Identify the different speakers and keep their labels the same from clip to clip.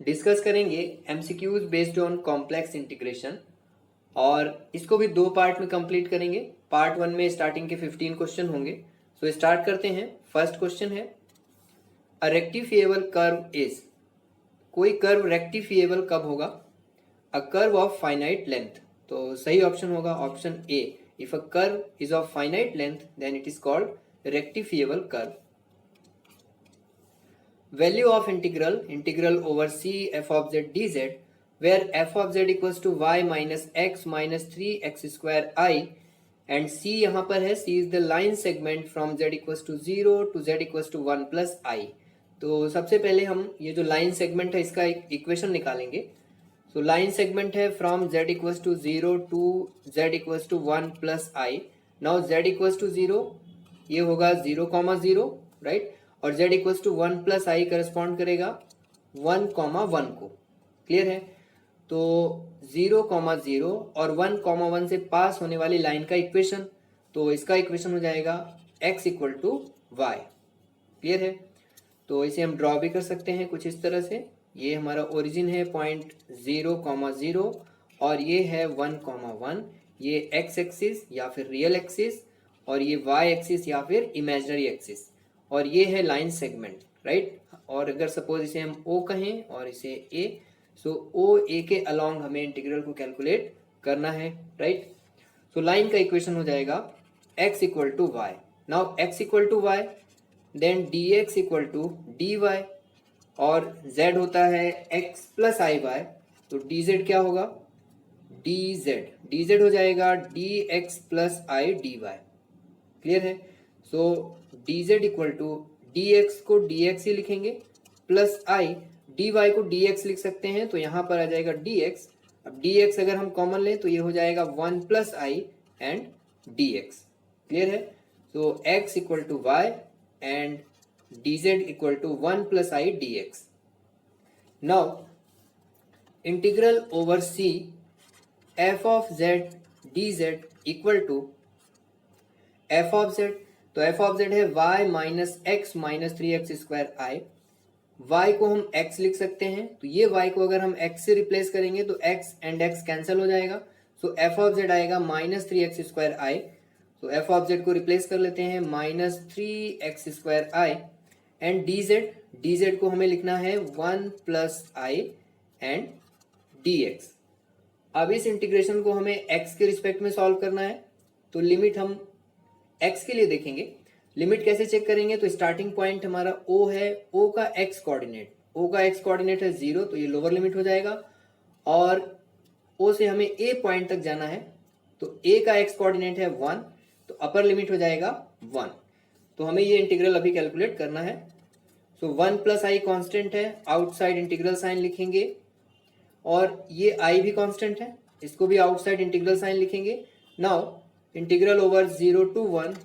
Speaker 1: Discuss करेंगे MCQs based on complex integration और इसको भी दो पार्ट में कंप्लीट करेंगे। पार्ट वन में स्टार्टिंग के 15 क्वेश्चन होंगे। सो स्टार्ट करते हैं। फर्स्ट क्वेश्चन है अ रेक्टिफिएबल कर्व इज, कोई कर्व रेक्टिफिएबल कब होगा? A curve of finite length. तो सही ऑप्शन होगा option A. If a curve is of finite length then it is called rectifiable curve. Value of integral over c f of z dz, where f of z equals to y minus x minus 3x square I and c यहाँ पर है, c is the line segment from z equals to 0 to z equals to 1 plus I। तो सबसे पहले हम ये जो line segment है इसका एक इक्वेशन निकालेंगे। सो लाइन सेगमेंट है from z equals to 0 to z equals to 1 plus I। Now z equals to 0 ये होगा 0,0 राइट, और z equals to 1 plus i correspond करेगा 1,1 को। क्लियर है? तो 0,0 और 1,1 से पास होने वाली लाइन का इक्वेशन, तो इसका इक्वेशन हो जाएगा x equal to y. Clear है? तो इसे हम ड्रॉ भी कर सकते हैं कुछ इस तरह से। ये हमारा ओरिजिन है पॉइंट 0,0 और ये है 1,1। ये x एक्सिस या फिर रियल एक्सिस और ये y एक्सिस या फिर इमेजिनरी एक्सिस, और ये है लाइन सेगमेंट राइट। और अगर सपोज इसे हम O कहें और इसे A, सो ओ ए के अलोंग हमें इंटीग्रल को कैलकुलेट करना है राइट। सो लाइन का इक्वेशन हो जाएगा x equal to y. Now x equal to y then dx equal to dy और z होता है x प्लस आई वाई, तो dz क्या होगा? dz हो जाएगा dx plus i dy। Clear है? So dz equal to dx को dx ही लिखेंगे प्लस i, dy को dx लिख सकते हैं, तो यहाँ पर आ जाएगा dx। अब dx अगर हम कॉमन लें तो ये हो जाएगा 1 plus i and dx। Clear है? So x equal to y and dz equal to 1 plus i dx। Now integral over c f of z dz equal to f of z, तो f of z है y minus x minus 3x square i. y को हम x लिख सकते हैं, तो ये y को अगर हम x से रिप्लेस करेंगे तो x एंड x कैंसिल हो जाएगा। सो f ऑफ z आएगा माइनस 3x स्क्वायर आई। तो f ऑफ z को रिप्लेस कर लेते हैं minus 3x square I and dz को हमें लिखना है 1 प्लस आई एंड dx। अब इस इंटीग्रेशन को हमें x के रिस्पेक्ट में सॉल्व करना है, तो लिमिट हम x के लिए देखेंगे। लिमिट कैसे चेक करेंगे? तो स्टार्टिंग पॉइंट हमारा O है, O का x कोऑर्डिनेट है 0, तो ये लोअर लिमिट हो जाएगा। और O से हमें A पॉइंट तक जाना है, तो A का x कोऑर्डिनेट है 1, तो अपर लिमिट हो जाएगा 1। तो हमें ये इंटीग्रल अभी कैलकुलेट करना है। सो 1 प्लस आई कॉन्स्टेंट है, आउटसाइड इंटीग्रल साइन लिखेंगे, और ये i भी कॉन्स्टेंट है, इसको भी आउटसाइड इंटीग्रल साइन लिखेंगे। Now integral over 0 to 1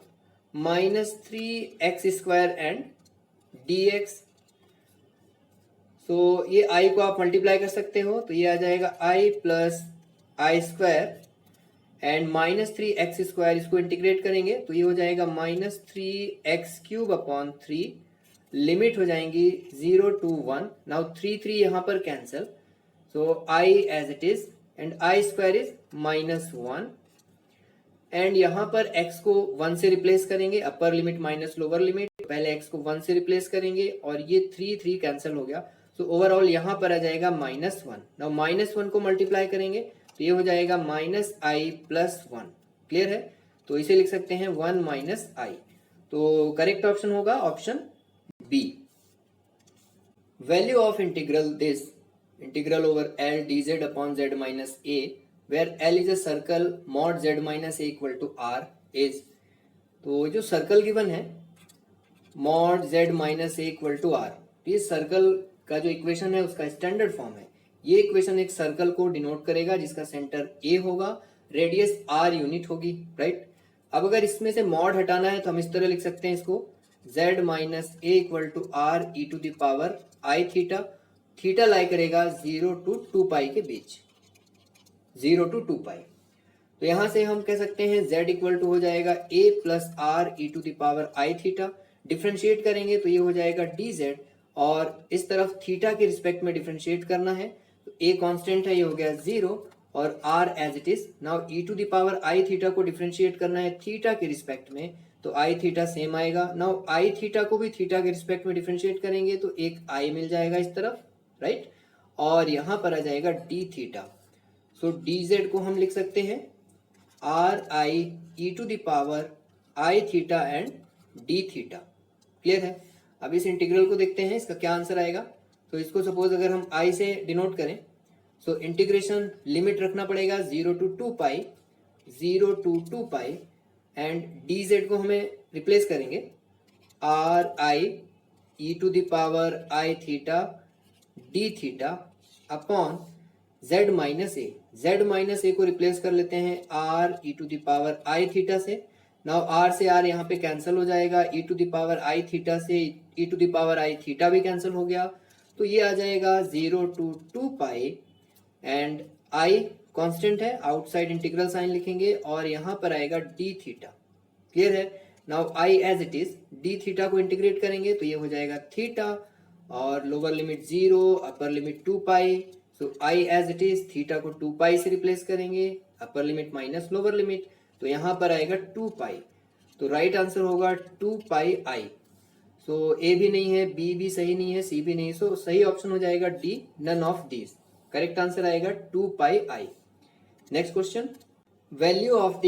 Speaker 1: minus 3x square and dx। So ये i को आप मल्टीप्लाई कर सकते हो, तो ये आ जाएगा i plus I square and minus 3x square, इसको इंटीग्रेट करेंगे तो ये हो जाएगा minus 3x cube upon 3। Limit हो जाएंगी 0 टू 1। नाउ 3 यहाँ पर cancel, so i as it is and i square is minus 1 and यहाँ पर x को 1 से रिप्लेस करेंगे, upper limit minus lower limit, पहले x को 1 से रिप्लेस करेंगे और ये 3 कैंसिल हो गया। सो ओवरऑल यहाँ पर आ जाएगा माइनस 1। नाउ माइनस 1 को मल्टीप्लाई करेंगे तो ये हो जाएगा माइनस आई प्लस 1। क्लियर है? तो इसे लिख सकते हैं 1 माइनस आई। तो करेक्ट ऑप्शन होगा option B. Value of integral this integral over L dz upon z minus a where L is a circle mod z minus a equal to r is, तो जो circle given है mod z minus a equal to r, ये circle का जो equation है उसका standard form है। ये इक्वेशन एक सर्कल को डिनोट करेगा जिसका सेंटर a होगा, रेडियस r यूनिट होगी राइट। अब अगर इसमें से मॉड हटाना है तो हम इस तरह लिख सकते हैं इसको z minus a equal to r e to the power i theta. Theta lie करेगा 0 टू 2 पाई के बीच, 0 टू 2 पाई। तो यहां से हम कह सकते हैं z इक्वल टू हो जाएगा a plus r e to the power i theta. Differentiate करेंगे तो ये हो जाएगा dz और इस तरफ थीटा के रिस्पेक्ट में डिफरेंशिएट करना है। तो ए कांस्टेंट है, ये हो गया 0 और r as it is. Now e to the power i theta को डिफरेंशिएट करना है थीटा के रिस्पेक्ट में, तो आई थीटा सेम आएगा। नाउ आई थीटा को भी थीटा के रिस्पेक्ट में डिफरेंशिएट करेंगे तो एक आई मिल जाएगा इस तरफ, राइट। और यहाँ पर आ जाएगा d theta. So d Z को हम लिख सकते हैं r i e to the power i theta and d theta. Clear है। अब इस इंटीग्रल को देखते हैं, इसका क्या आंसर आएगा। तो इसको सपोज अगर हम आई से डिनोट करें, सो इंटीग्रेशन लिमिट रखना पड़ेगा 0 to 2 pi and D Z को हमें रिप्लेस करेंगे r i e to the power i theta D theta upon z minus a को रिप्लेस कर लेते हैं r e to the power i theta से। नाउ r से r यहाँ पे कैंसिल हो जाएगा, e to the power i theta से e to the power i theta भी कैंसिल हो गया, तो ये आ जाएगा 0 to 2 pi and i constant है, आउटसाइड इंटीग्रल साइन लिखेंगे और यहाँ पर आएगा d थीटा। क्लियर है। Now i as it is, d theta को इंटीग्रेट करेंगे तो ये हो जाएगा थीटा और lower limit 0 upper limit 2 pi. So i as it is, theta को 2 पाई से रिप्लेस करेंगे, upper limit minus lower limit, तो यहाँ पर आएगा 2 पाई। तो राइट आंसर होगा 2 पाई आई। सो ए भी नहीं है, बी भी सही नहीं है, सी भी नहीं, सो सही ऑप्शन हो जाएगा D, none of these. Correct answer आएगा 2 pi i. Next question, value of the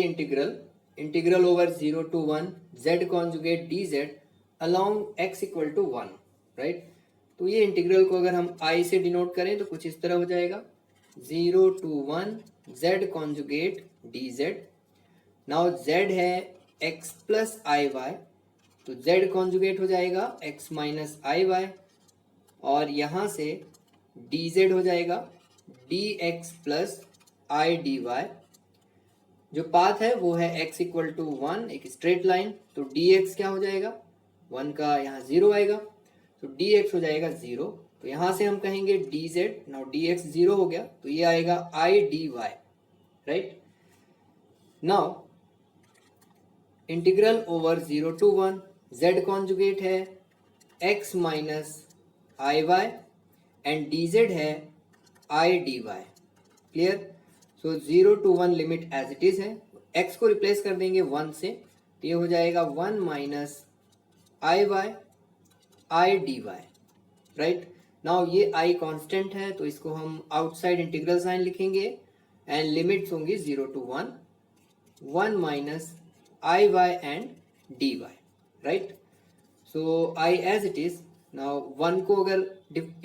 Speaker 1: integral over 0 to 1 z conjugate D Z along x equal to 1, right. तो ये इंटीग्रल को अगर हम i से डिनोट करें तो कुछ इस तरह हो जाएगा 0 to 1 z conjugate D Z. Now z है x प्लस आई वाई, तो z कॉन्जुगेट हो जाएगा x माइनस आई वाई और यहाँ से dz हो जाएगा dx plus i d y. जो पाथ है वो है x इक्वल टू 1, एक स्ट्रेट लाइन, तो dx क्या हो जाएगा, 1 का यहाँ 0 आएगा, तो dx हो जाएगा 0। तो यहाँ से हम कहेंगे dz, नाउ dx 0 हो गया तो ये आएगा i d y, right. Now integral over 0 to 1 z conjugate है x minus i y and dz है i d y. Clear. So 0 to 1 limit as it is है, x को रिप्लेस कर देंगे 1 से, तो ये हो जाएगा 1 minus i y i d y, right. Now ये i कांस्टेंट है तो इसको हम आउटसाइड इंटीग्रल साइन लिखेंगे एंड लिमिट्स होंगी 0 to 1, 1 minus i y and d y, right. So i as it is. Now 1 को अगर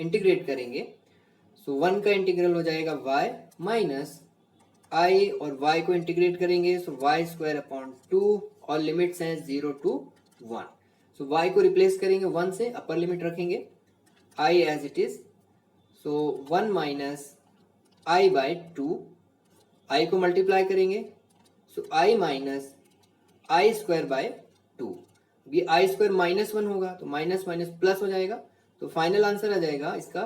Speaker 1: इंटीग्रेट करेंगे सो 1 का इंटीग्रल हो जाएगा y माइनस i और y को इंटीग्रेट करेंगे सो y स्क्वायर अपॉन 2 और लिमिट्स हैं 0 to 1। सो y को रिप्लेस करेंगे 1 से, अपर लिमिट रखेंगे i as it is, so 1 minus i by 2, i को मल्टीप्लाई करेंगे so i minus i square by 2। ये आई स्क्वायर माइनस 1 होगा तो माइनस माइनस प्लस हो जाएगा, तो फाइनल आंसर आ जाएगा इसका।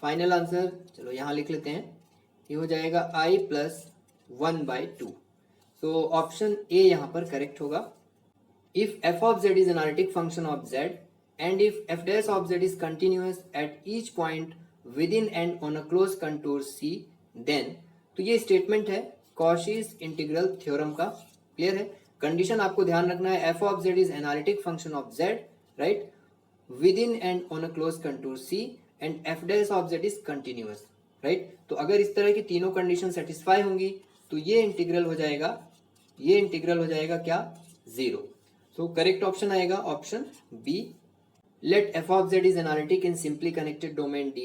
Speaker 1: फाइनल आंसर चलो यहाँ लिख लेते हैं, ये हो जाएगा i plus 1 by 2। So option A यहाँ पर करेक्ट होगा। If f of z is analytic function of z and if f dash of z is continuous at each point within and on a closed contour c then, तो ये statement है Cauchy's integral theorem का। Clear है। Condition आपको ध्यान रखना है, f of z is analytic function of z, right, within and on a closed contour c and f dash of z is continuous, right। तो अगर इस तरह की तीनों कंडीशन सेटिस्फाई होंगी तो ये इंटीग्रल हो जाएगा क्या, 0। सो करेक्ट ऑप्शन आएगा option B. Let f of z is analytic in simply connected domain D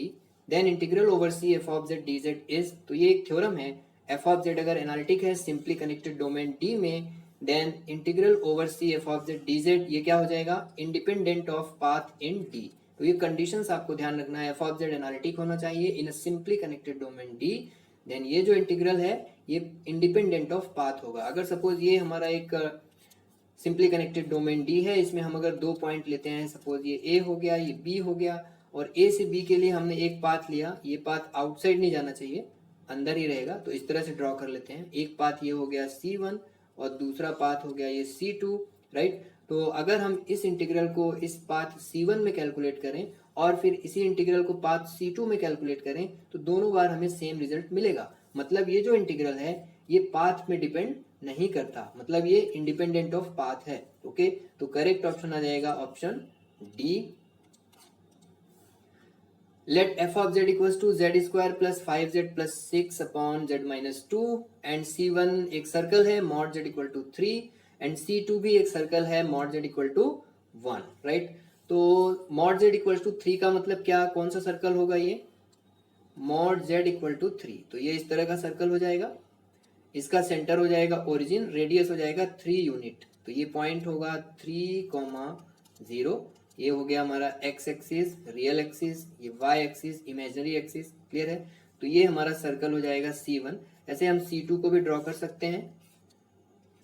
Speaker 1: then integral over c f of z dz is, तो ये एक थ्योरम है, f of z अगर एनालिटिक है सिंपली कनेक्टेड डोमेन D में then integral over c f of z dz ये क्या हो जाएगा, independent of path in D। तो ये कंडीशंस आपको ध्यान रखना है, f of z एनालिटिक होना चाहिए in a simply connected domain D, then ये जो इंटीग्रल है ये इंडिपेंडेंट ऑफ पाथ होगा। अगर सपोज ये हमारा एक सिंपली कनेक्टेड डोमेन D है, इसमें हम अगर 2 पॉइंट लेते हैं, सपोज ये A हो गया, ये B हो गया, और A से B के लिए हमने एक पाथ लिया, ये पाथ आउटसाइड नहीं जाना चाहिए, अंदर ही रहेगा, तो इस तरह से ड्रॉ कर लेते हैं। एक पाथ ये हो गया C1 और दूसरा पाथ हो गया ये C2, राइट। तो अगर हम इस इंटीग्रल को इस पाथ C1 में कैलकुलेट करें और फिर इसी इंटीग्रल को पाथ C2 में कैलकुलेट करें तो दोनों बार हमें सेम रिजल्ट मिलेगा। मतलब ये जो इंटीग्रल है ये पाथ में डिपेंड नहीं करता, मतलब ये इंडिपेंडेंट ऑफ पाथ है। ओके, तो करेक्ट ऑप्शन आ जाएगा option D. Let f of z equals to z square plus 5z plus 6 upon z minus 2 and C1 एक सर्कल है mod z equal to 3 and C2 भी एक circle है mod z equal to 1, right. तो mod z equal to 3 का मतलब क्या, कौन सा सर्कल होगा ये, mod z equal to 3, तो ये इस तरह का सर्कल हो जाएगा। इसका सेंटर हो जाएगा ओरिजिन, रेडियस हो जाएगा 3 यूनिट, तो ये पॉइंट होगा 3,0। ये हो गया हमारा एक्स एक्सिस रियल एक्सिस, ये y axis imaginary axis, clear है। तो ये हमारा सर्कल हो जाएगा C1। ऐसे हम C2 को भी ड्रॉ कर सकते हैं।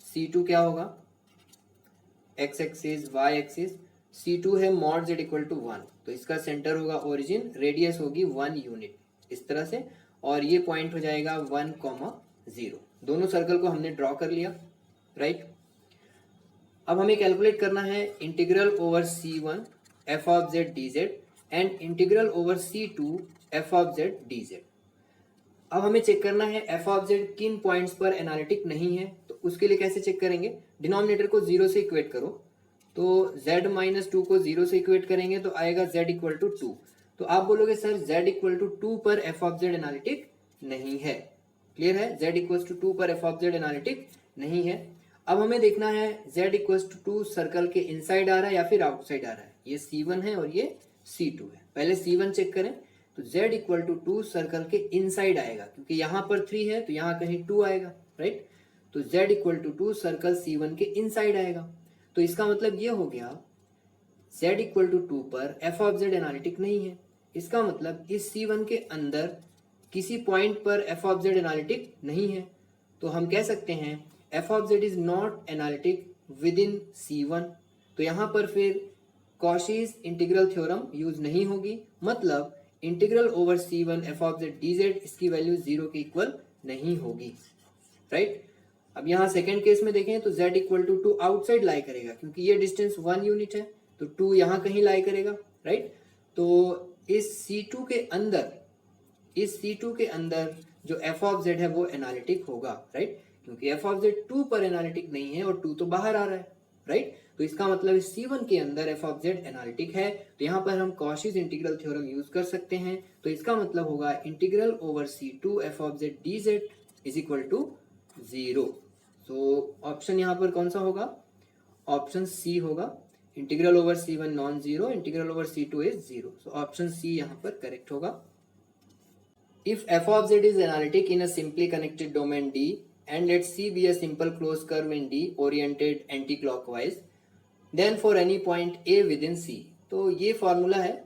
Speaker 1: C2 क्या होगा, x axis Y axis, C2 है mod z इक्वल टू 1, तो इसका सेंटर होगा ओरिजिन, रेडियस होगी 1 यूनिट इस तरह से, और ये पॉइंट हो जाएगा 1,0। दोनों सर्कल को हमने ड्रॉ कर लिया, राइट। अब हमें कैलकुलेट करना है integral over C1 f of z dz and integral over C2 f of z dz। अब हमें चेक करना है f ऑफ z किन पॉइंट्स पर एनालिटिक नहीं है, तो उसके लिए कैसे चेक करेंगे, डिनोमिनेटर को 0 से इक्वेट करो, तो z माइनस 2 को 0 से इक्वेट करेंगे तो आएगा z इक्वल टू 2। तो आप बोलोगे सर z इक्वल टू 2 पर f ऑफ z एनालिटिक नहीं है, क्लियर है, z इक्वल टू 2 पर f ऑफ z एनालिटिक नहीं है। अब हमें देखना है z इक्वल टू 2 सर्कल के इनसाइड आ रहा है या फिर आउटसाइड आ रहा है, ये C1 है और ये C2 है। पहले C1 चेक करें, तो z इक्वल टू 2 सर्कल के इनसाइड आएगा, क्योंकि यहाँ पर 3 है तो यहाँ कहीं 2 आएगा, राइट। तो z equal to 2 circle C1 के इनसाइड आएगा, तो इसका मतलब ये हो गया z इक्वल टू 2 पर f ऑफ z एनालिटिक नहीं है। इसका मतलब इस C1 के अंदर किसी पॉइंट पर f ऑफ z एनालिटिक नहीं है, तो हम कह सकते हैं f of z is not analytic with in C1। तो यहाँ पर फिर कॉशीज इंटीग्रल थ्योरम यूज नहीं होगी, मतलब integral over C1 f of z dz इसकी वैल्यू 0 के इक्वल नहीं होगी, राइट। अब यहाँ सेकेंड केस में देखें तो z इक्वल टू 2 आउटसाइड लाई करेगा, क्योंकि ये डिस्टेंस 1 यूनिट है, तो 2 यहाँ कहीं लाई करेगा, राइट। तो इस C2 के अंदर जो f ऑफ z है वो एनालिटिक होगा, राइट, क्योंकि f ऑफ z 2 पर एनालिटिक नहीं है और 2 तो बाहर आ रहा है, राइट। तो इसका मतलब इस C1 के अंदर f ऑफ z एनालिटिक है, तो यहाँ पर हम कॉशीज इंटीग्रल थ्योरम यूज कर सकते हैं। तो इसका मतलब होगा integral over C2 f of z dz is equal to 0। तो ऑप्शन यहाँ पर कौन सा होगा, ऑप्शन सी होगा, integral over C1 non zero, integral over C2 is 0, so option C यहाँ पर करेक्ट होगा। If f of z is analytic in a simply connected domain D and let C be a simple closed curve in D oriented anti-clockwise, then for any point A within C, तो ये formula है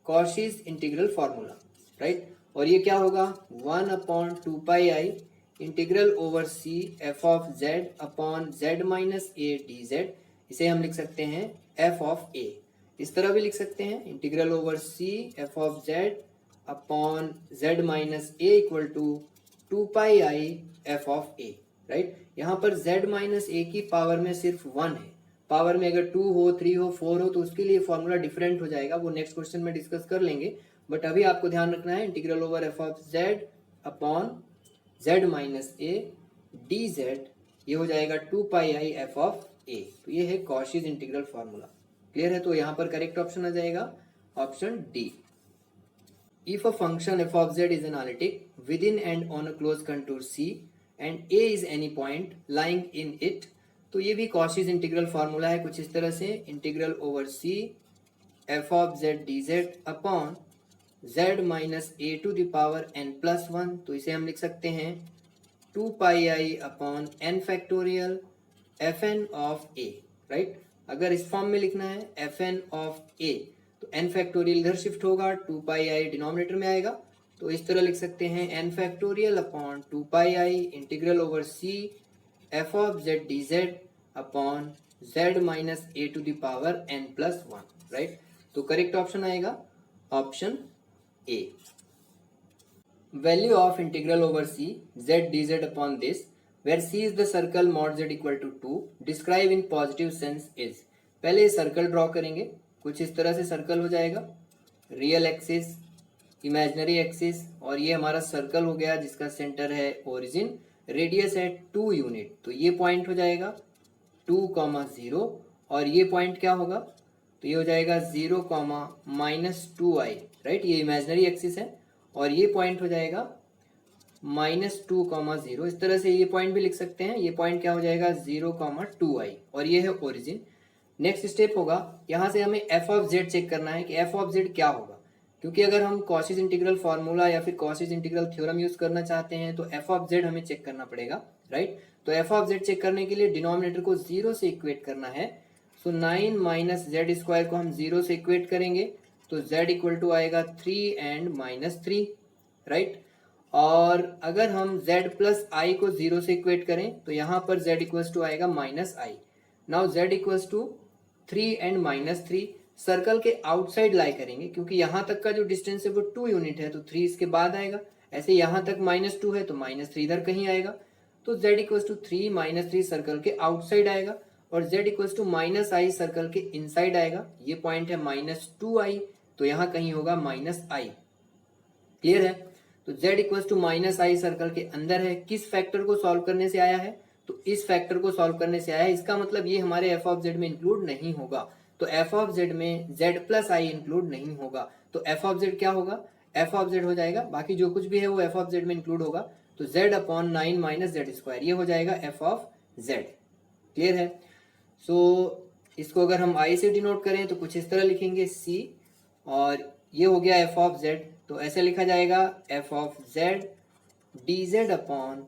Speaker 1: Cauchy's integral formula, right. और ये क्या होगा 1/2πi integral over C f of z upon z minus a dz, इसे हम लिख सकते हैं f ऑफ a। इस तरह भी लिख सकते हैं integral over C f of z upon z minus a equal to 2πi f of a, right. यहाँ पर z माइनस a की पावर में सिर्फ 1 है, पावर में अगर 2 हो 3 हो 4 हो तो उसके लिए फॉर्मूला डिफरेंट हो जाएगा, वो नेक्स्ट क्वेश्चन में डिस्कस कर लेंगे। बट अभी आपको ध्यान रखना है integral over f of z upon z minus a dz, ये हो जाएगा 2πi f ऑफ a। तो ये है कॉशीज इंटीग्रल फॉर्मूला, क्लियर है। तो यहाँ पर करेक्ट ऑप्शन आ जाएगा option D. If a function f of z is analytic within and on a closed contour C and A is any point lying in it, तो ये भी Cauchy's integral formula है कुछ इस तरह से, integral over C f of z dz upon z minus a to the power n plus 1, तो इसे हम लिख सकते हैं 2πi upon n factorial fn of a, right. अगर इस फॉर्म में लिखना है fn ऑफ a तो n फैक्टोरियल इधर शिफ्ट होगा, 2πi डिनोमिनेटर में आएगा, तो इस तरह लिख सकते हैं n factorial upon 2πi integral over C f of z dz upon z minus a to the power n plus 1, right. तो करेक्ट ऑप्शन आएगा option A. Value of integral over C z dz upon this where C is the circle mod z equal to 2 describe in positive sense is, पहले circle draw करेंगे, कुछ इस तरह से circle हो जाएगा, रियल एक्सिस, इमेजिनरी एक्सिस, और ये हमारा सर्कल हो गया जिसका सेंटर है ओरिजिन, रेडियस है 2 यूनिट, तो ये पॉइंट हो जाएगा 2,0, और ये पॉइंट क्या होगा, तो ये हो जाएगा 0,-2i, राइट, ये इमेजिनरी एक्सिस है, और ये पॉइंट हो जाएगा -2,0, इस तरह से ये पॉइंट भी लिख सकते हैं, ये पॉइंट क्या हो जाएगा 0,2i, और ये है ओरिजिन। नेक्स्ट स्टेप होगा, यहाँ से हमें एफ ऑफ जेड चेक करना है कि एफ ऑफ जेड क्या होगा, क्योंकि अगर हम कॉशिस इंटीग्रल फार्मूला या फिर कॉशिस इंटीग्रल थ्योरम यूज करना चाहते हैं तो एफ ऑफ जेड हमें चेक करना पड़ेगा, राइट। तो एफ ऑफ जेड चेक करने के लिए डिनोमिनेटर को 0 से इक्वेट करना है, सो 9 माइनस जेड स्क्वायर को हम 0 से इक्वेट करेंगे तो z इक्वल टू आएगा 3 एंड -3, राइट। और अगर हम z प्लस आई को 0 से इक्वेट करें तो यहाँ पर z इक्वल्स टू आएगा -i। Now z equals to 3 and -3, circle के आउटसाइड लाई करेंगे क्योंकि यहाँ तक का जो डिस्टेंस है वो 2 यूनिट है, तो 3 इसके बाद आएगा, ऐसे यहाँ तक -2 है तो -3 इधर कहीं आएगा, तो z इक्वल्स टू 3 -3 सर्कल के आउटसाइड आएगा, और z equals to -i circle के इनसाइड आएगा, ये पॉइंट है -2i, तो यहाँ कहीं होगा -i, क्लियर है। तो z equals to -i circle के अंदर है, किस फैक्टर को सॉल्व करने से आया है, तो इस फैक्टर को सॉल्व करने से आया है, इसका मतलब ये हमारे एफ ऑफ जेड में इंक्लूड नहीं होगा, तो एफ ऑफ जेड में z प्लस आई इंक्लूड नहीं होगा, तो एफ ऑफ जेड क्या होगा, एफ ऑफ जेड हो जाएगा, बाकी जो कुछ भी है वो एफ ऑफ जेड में इंक्लूड होगा, तो z upon 9 minus Z square, ये हो जाएगा एफ ऑफ जेड, क्लियर है। सो इसको अगर हम i से डिनोट करें तो कुछ इस तरह लिखेंगे c, और ये हो गया एफ ऑफ जेड, तो ऐसे लिखा जाएगा F of Z D Z upon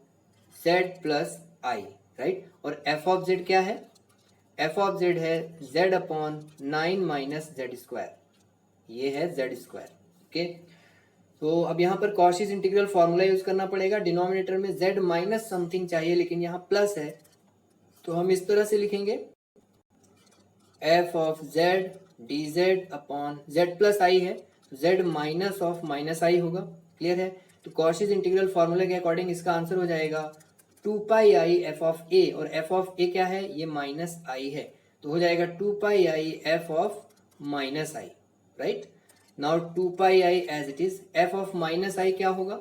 Speaker 1: Z plus I, right. और एफ ऑफ जेड क्या है, एफ ऑफ जेड है Z upon 9 minus Z square, ये है जेड स्क्वायर, ओके। तो अब यहाँ पर कॉशिस इंटीग्रल फॉर्मूला यूज करना पड़ेगा, डिनोमिनेटर में z माइनस समथिंग चाहिए लेकिन यहाँ प्लस है, तो हम इस तरह से लिखेंगे F of Z D Z upon Z plus i है, z minus of minus i होगा, क्लियर है। तो कॉशिस इंटीग्रल फॉर्मूले के अकॉर्डिंग इसका आंसर हो जाएगा 2 पाई आई एफ ऑफ ए, और एफ ऑफ ए क्या है, ये -i है, तो हो जाएगा 2 pi i F of -i, right. Now 2 pi i as it is, F of -i क्या होगा,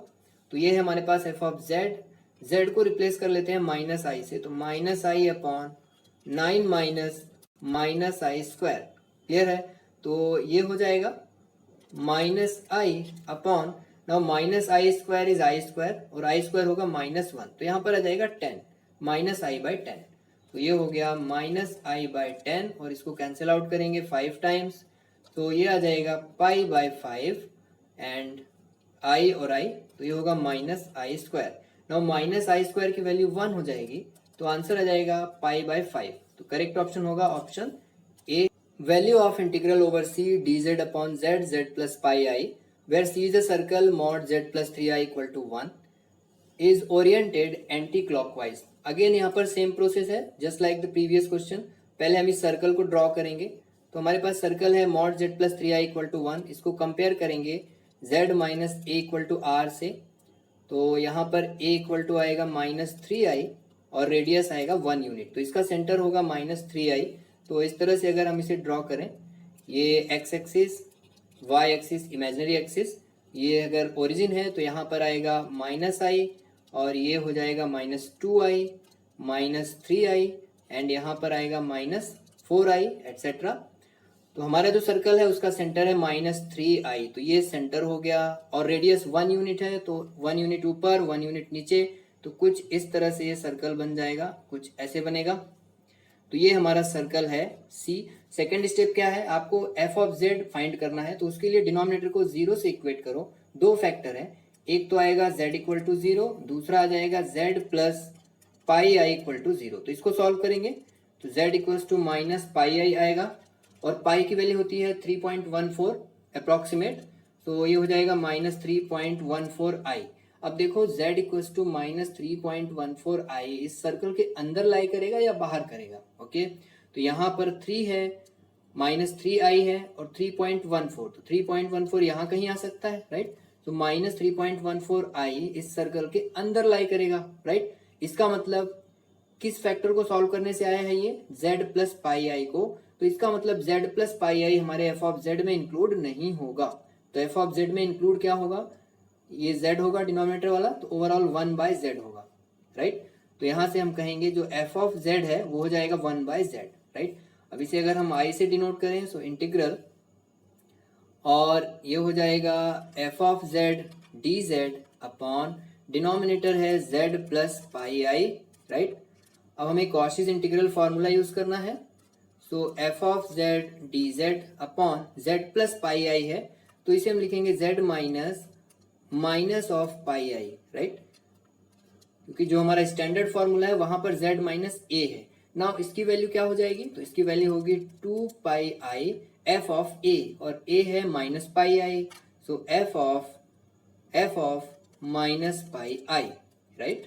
Speaker 1: तो ये है हमारे पास एफ ऑफ जेड, जेड को रिप्लेस कर लेते हैं -i से, तो -i upon 9 minus -i square, clear है। तो ये हो जाएगा -i upon, now -i square is i square, और i स्क्वायर होगा -1, तो यहाँ पर आ जाएगा 10 -i/10, तो ये हो गया -i/10, और इसको कैंसिल आउट करेंगे 5 टाइम्स, तो ये आ जाएगा π/5 एंड i और i, तो ये होगा -i square. Now -i square की वैल्यू 1 हो जाएगी, तो आंसर आ जाएगा π/5, तो करेक्ट ऑप्शन होगा option A. Value of integral over c dz upon z plus pi I, where c is a circle mod z plus 3i equal to 1 is oriented anti-clockwise। Again यहाँ पर same process है just like the previous question, पहले हम इस circle को draw करेंगे, तो हमारे पास सर्कल है mod z plus 3i equal to 1, इसको कंपेयर करेंगे z minus a equal to r से, तो यहाँ पर a इक्वल टू आएगा -3i और रेडियस आएगा 1 यूनिट, तो इसका सेंटर होगा -3i। तो इस तरह से अगर हम इसे ड्रॉ करें, ये x axis, y axis, imaginary axis, ये अगर ओरिजिन है तो यहाँ पर आएगा -i, और ये हो जाएगा -2i, -3i, एंड यहाँ पर आएगा -4i एटसेट्रा। तो हमारा जो सर्कल है उसका सेंटर है -3i, तो ये सेंटर हो गया, और रेडियस 1 यूनिट है, तो 1 यूनिट ऊपर 1 यूनिट नीचे, तो कुछ इस तरह से ये सर्कल बन जाएगा, कुछ ऐसे बनेगा। तो ये हमारा सर्कल है C। सेकेंड स्टेप क्या है, आपको f ऑफ z फाइंड करना है, तो उसके लिए डिनोमिनेटर को 0 से इक्वेट करो, दो फैक्टर है, एक तो आएगा z इक्वल टू 0, दूसरा आ जाएगा z plus pi i equal to 0, तो इसको सॉल्व करेंगे तो z इक्वल टू -पाई आएगा, और पाई की वैल्यू होती है 3.14 अप्रॉक्सीमेट, तो ये हो जाएगा -3.14i। अब देखो z इक्वल्स टू -3.14i इस सर्कल के अंदर लाई करेगा या बाहर करेगा, ओके। तो यहाँ पर 3 है, -3i है, और 3.14, तो 3.14 यहाँ कहीं आ सकता है, राइट। तो -3.14i इस सर्कल के अंदर लाई करेगा, राइट। इसका मतलब किस फैक्टर को सॉल्व करने से आया है, ये z प्लस पाई आई को तो इसका मतलब z प्लस पाई आई हमारे एफ ऑफ जेड में इंक्लूड नहीं होगा। तो एफ ऑफ जेड में इंक्लूड क्या होगा, ये z होगा डिनोमिनेटर वाला, तो ओवरऑल 1/z होगा, राइट। तो यहाँ से हम कहेंगे जो एफ ऑफ जेड है वो हो जाएगा 1/z, राइट। अब इसे अगर हम i से डिनोट करें सो इंटीग्रल, और ये हो जाएगा F of Z D Z upon denominator है z plus pi i, right. अब हमें कॉशीज इंटीग्रल फार्मूला यूज करना है। So F of Z D Z upon Z plus pi i है, तो इसे हम लिखेंगे z minus of pi i, right, क्योंकि जो हमारा स्टैंडर्ड फॉर्मूला है वहां पर z माइनस ए है। नाउ इसकी वैल्यू क्या हो जाएगी, तो इसकी वैल्यू होगी 2 पाई आई एफ ऑफ ए, और ए है minus pi i, so F of minus pi i, right.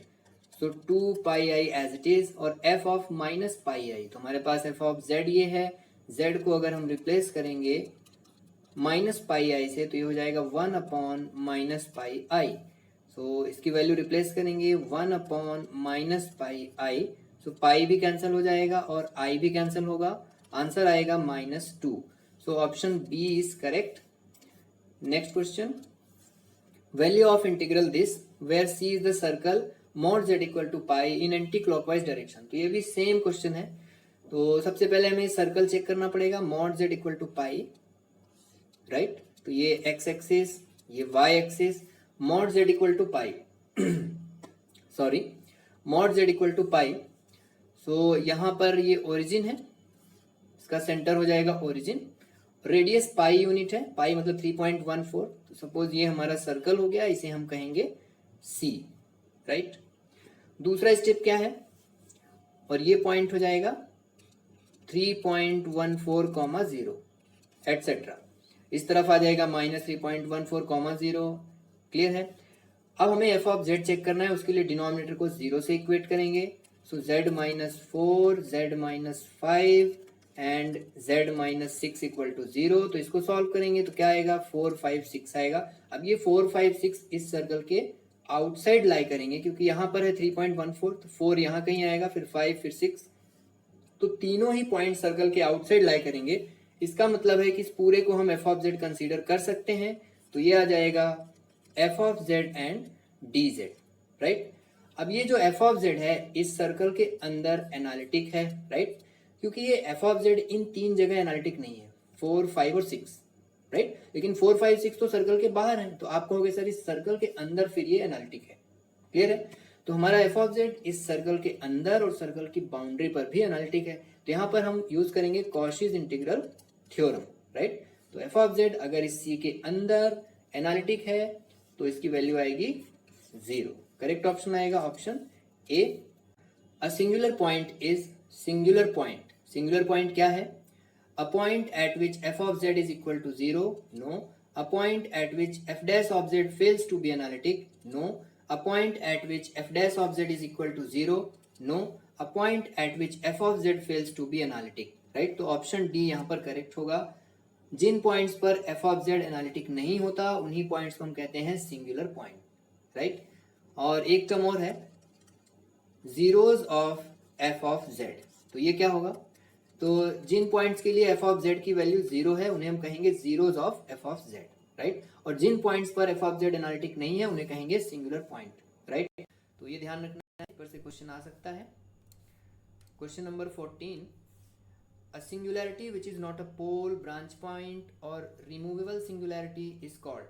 Speaker 1: So 2 pi i as it is, और f of minus pi i, तो हमारे पास एफ ऑफ जेड ये है, जेड को अगर हम रिप्लेस करेंगे माइनस पाई आई से, तो ये हो जाएगा 1 अपॉन माइनस पाई आई। सो इसकी वैल्यू रिप्लेस करेंगे 1 अपॉन माइनस पाई आई, सो पाई भी कैंसिल हो जाएगा और आई भी कैंसिल होगा, आंसर आएगा -2। So option B is correct. Next question, value of integral this where C is the circle mod z equal to pi in anticlockwise direction. तो ये भी सेम क्वेश्चन है। तो सबसे पहले हमें सर्कल चेक करना पड़ेगा, mod z equal to pi, right. तो ये x एक्सिस, ये y axis, mod z equal to pi sorry, mod z equal to pi. So यहाँ पर ये ओरिजिन है, इसका सेंटर हो जाएगा ओरिजिन, रेडियस पाई यूनिट है, पाई मतलब 3.14। तो सपोज ये हमारा सर्कल हो गया, इसे हम कहेंगे C, राइट। दूसरा स्टेप क्या है, और ये पॉइंट हो जाएगा 3.14, एटसेट्रा। इस तरफ आ जाएगा -3.14, क्लियर है। अब हमें एफ ऑफ जेड चेक करना है, उसके लिए डिनोमिनेटर को 0 से इक्वेट करेंगे। So z -4, z -5 and z -6 equal to 0। तो इसको सॉल्व करेंगे तो क्या आएगा, 4 5 6 आएगा। अब ये 4 5 6 इस सर्कल के आउटसाइड लाई करेंगे, क्योंकि यहाँ पर है 3.14, तो 4 यहाँ कहीं आएगा, फिर 5 फिर 6, तो तीनों ही पॉइंट सर्कल के आउटसाइड लाई करेंगे। इसका मतलब है कि इस पूरे को हम एफ ऑफ जेड कंसीडर कर सकते हैं। तो ये आ जाएगा F of Z and D Z, right. अब ये जो एफ ऑफ जेड है इस सर्कल के अंदर एनालिटिक है, राइट, क्योंकि ये एफ ऑफ जेड इन तीन जगह एनालिटिक नहीं है, 4 5 और 6, राइट। लेकिन 4 5 6 तो सर्कल के बाहर है, तो आप कहोगे सर इस सर्कल के अंदर फिर ये एनालिटिक है, क्लियर है। तो हमारा एफ ऑफ जेड इस सर्कल के अंदर और सर्कल की बाउंड्री पर भी एनालिटिक है। तो यहाँ पर हम यूज करेंगे कॉशीज इंटीग्रल थ्योरम, राइट। तो एफ ऑफ जेड अगर इस सी के अंदर एनालिटिक है तो इसकी वैल्यू आएगी 0। करेक्ट ऑप्शन आएगा option A. A singular point is singular point. Singular point क्या है, a point at which F of Z is equal to 0, no. A point at which F dash of Z fails to be analytic, no. A point at which f dash of z is equal to 0, no. A point at which f of z fails to be analytic, right। तो option D यहाँ पर correct होगा। जिन points पर f of z analytic नहीं होता उन्हीं points को हम कहते हैं सिंगुलर पॉइंट, राइट। और एक टर्म और है, zeros of f of z। तो ये क्या होगा, तो जिन पॉइंट्स के लिए f of z की वैल्यू 0 है उन्हें हम कहेंगे zeros of f of z, right. और जिन पॉइंट्स पर एफ ऑफ जेड एनालिटिक नहीं है उन्हें कहेंगे सिंगुलर पॉइंट, राइट। तो ये ध्यान रखना है, पर से क्वेश्चन आ सकता है। Question number 14, a singularity which is not a pole, branch point और रिमूवेबल सिंगुलैरिटी इज कॉल्ड।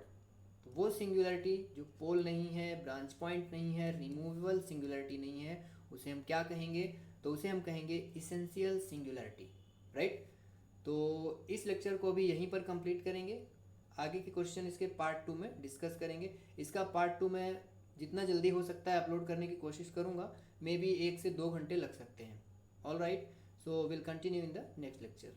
Speaker 1: तो वो सिंगुलैरिटी जो पोल नहीं है, ब्रांच पॉइंट नहीं है, रिमूवेबल सिंगुलैरिटी नहीं है, उसे हम क्या कहेंगे, तो उसे हम कहेंगे इसेंशियल सिंगुलैरिटी, राइट। तो इस लेक्चर को भी यहीं पर कंप्लीट करेंगे। आगे के क्वेश्चन इसके पार्ट 2 में डिस्कस करेंगे। इसका पार्ट 2 में जितना जल्दी हो सकता है अपलोड करने की कोशिश करूँगा, मे बी 1 से 2 घंटे लग सकते हैं। All right, so will continue in the next lecture.